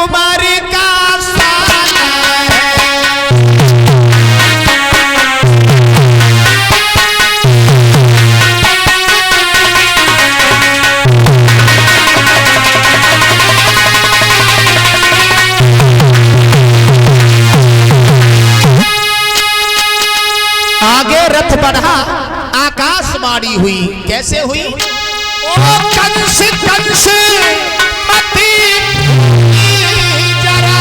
कुमारी का साला है। आगे रथ बढ़ा, आकाशवाणी हुई। कैसे हुई? ओ कंस कंस मती जरा,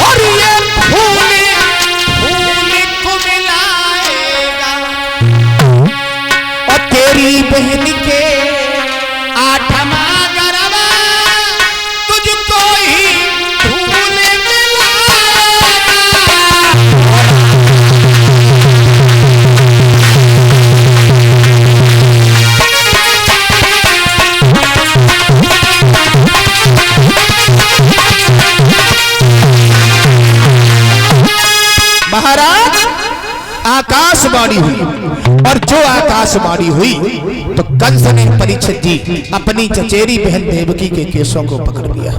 और ये फूल फूल को मिलाएगा, और तेरी बहन के आठवां गरबा तुझको ही फूल मिलाएगा। महाराज आकाशवाणी हुई, और जो आकाशवाणी हुई तो कंस ने परीक्षित जी अपनी चचेरी बहन देवकी के केशों को पकड़ लिया।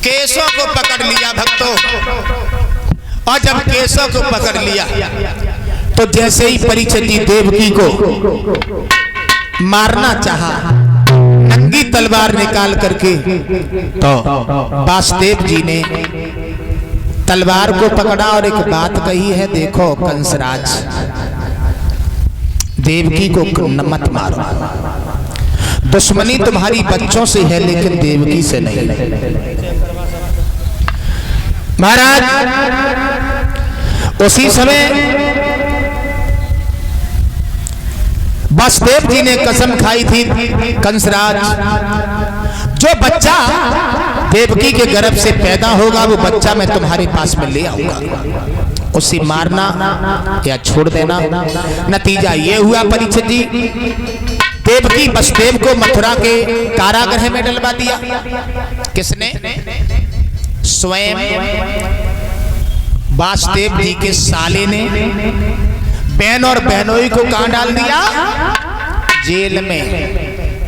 केशों को पकड़ लिया भक्तों, और जब केशों को पकड़ लिया तो जैसे ही परीक्षित जी देवकी को मारना चाहा, नंगी तलवार निकाल करके, तो वासुदेव जी ने तलवार को पकड़ा और एक बात कही है, देखो कंसराज, देवकी को मत मारो, दुश्मनी तुम्हारी बच्चों से है लेकिन देवकी से नहीं। महाराज उसी समय वासुदेव जी ने कसम खाई थी, कंसराज जो बच्चा देवकी के गर्भ से पैदा होगा वो बच्चा मैं तुम्हारे पास में ले आऊंगा, उसे मारना या छोड़ देना। नतीजा ये हुआ परीक्षित जी, देवकी वसुदेव को मथुरा के कारागृह में डलवा दिया। किसने? स्वयं वासुदेव जी के साले ने। बहन और बहनोई को कहां डाल दिया? जेल में।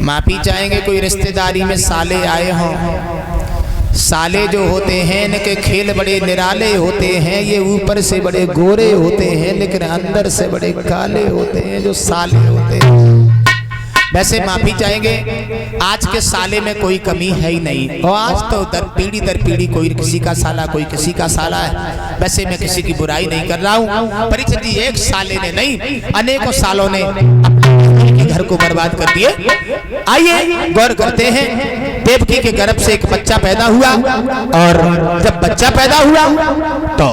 माफी चाहेंगे कोई रिश्तेदारी में साले आए हों, साले जो होते हैं इनके खेल बड़े निराले होते हैं, ये ऊपर से बड़े गोरे होते हैं लेकिन अंदर से बड़े काले होते हैं जो साले होते हैं। वैसे माफी चाहेंगे, आज के साले में कोई कमी है ही नहीं, और आज तो दर पीढ़ी कोई किसी का साला कोई किसी का साला है। वैसे मैं किसी की बुराई नहीं कर रहा हूँ, परीक्षित जी एक साले ने नहीं अनेकों सालों ने अपने घर को बर्बाद कर दिए। आइए गौर करते हैं, देवकी के गर्भ से एक बच्चा पैदा हुआ, और जब बच्चा पैदा हुआ तो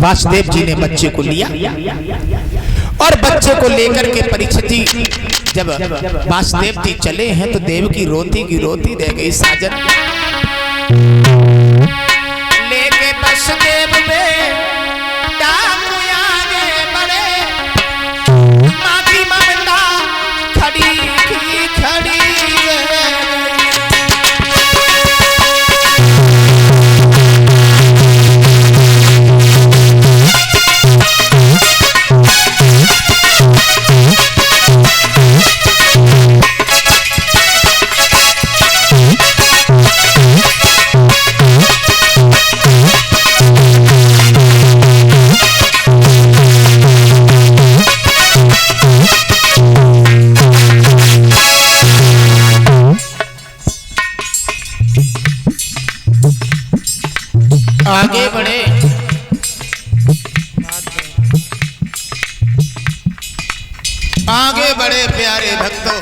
वासुदेव जी ने बच्चे को लिया, और बच्चे को लेकर के परीक्षित जी जब वासुदेव जी चले हैं तो देवकी रोती की रोती रह गई। साजन लेके वसुदेव में डाकू आगे बढ़े, माँ की ममता खड़ी की खड़ी आगे बढ़े। आगे बढ़े प्यारे भक्तों।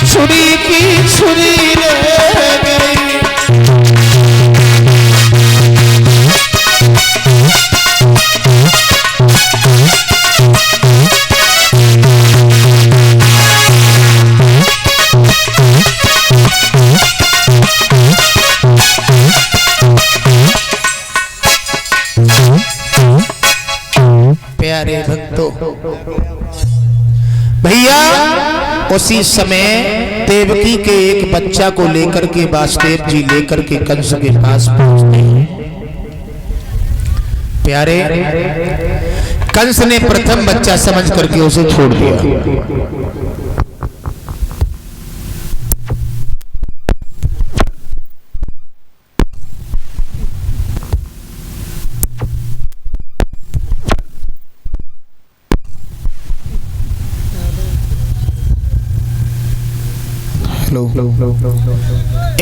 छुरी की छुरी रह गई। उसी समय देवकी के एक बच्चा को लेकर के वासुदेव जी लेकर के कंस के पास पहुंचते हैं। प्यारे, कंस ने प्रथम बच्चा समझ करके उसे छोड़ दिया।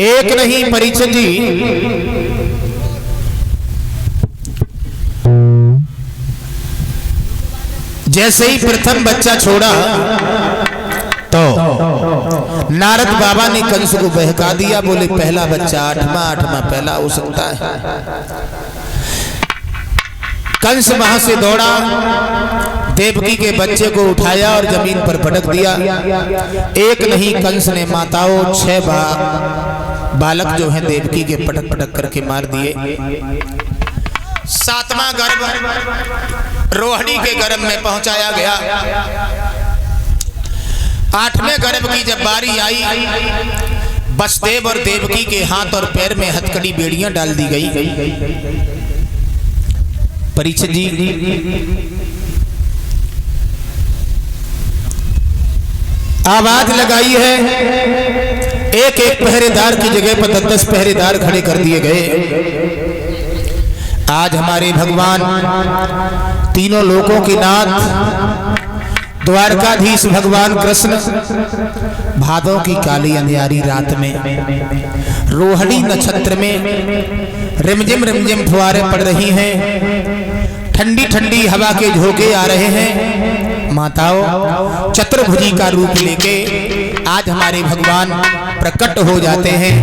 एक नहीं परीक्षित जी, जैसे ही प्रथम बच्चा छोड़ा तो नारद बाबा ने कंस को बहका दिया। बोले पहला बच्चा आठवां पहला हो सकता है। कंस वहां से दौड़ा, देवकी के बच्चे को उठाया और जमीन पर पटक दिया। एक नहीं, कंस ने माताओं 6 बालक जो हैं देवकी के पटक पटक करके मार दिए। 7वां गर्भ रोहिणी के गर्भ में पहुंचाया गया। 8वें गर्भ की जब बारी आई, वसुदेव और देवकी के हाथ और पैर में हथकड़ी बेड़ियां डाल दी गई। परीक्षित जी, आवाज लगाई है, एक एक पहरेदार की जगह पर 10-10 पहरेदार खड़े कर दिए गए। आज हमारे भगवान तीनों लोकों के नाथ द्वारकाधीश भगवान कृष्ण भादों की काली अंधियारी रात में रोहिणी नक्षत्र में रिमझिम फुहारें पड़ रही हैं, ठंडी ठंडी हवा के झोंके आ रहे हैं। माताओं चतुर्भुजी का रूप लेके आज हमारे भगवान प्रकट हो जाते हैं।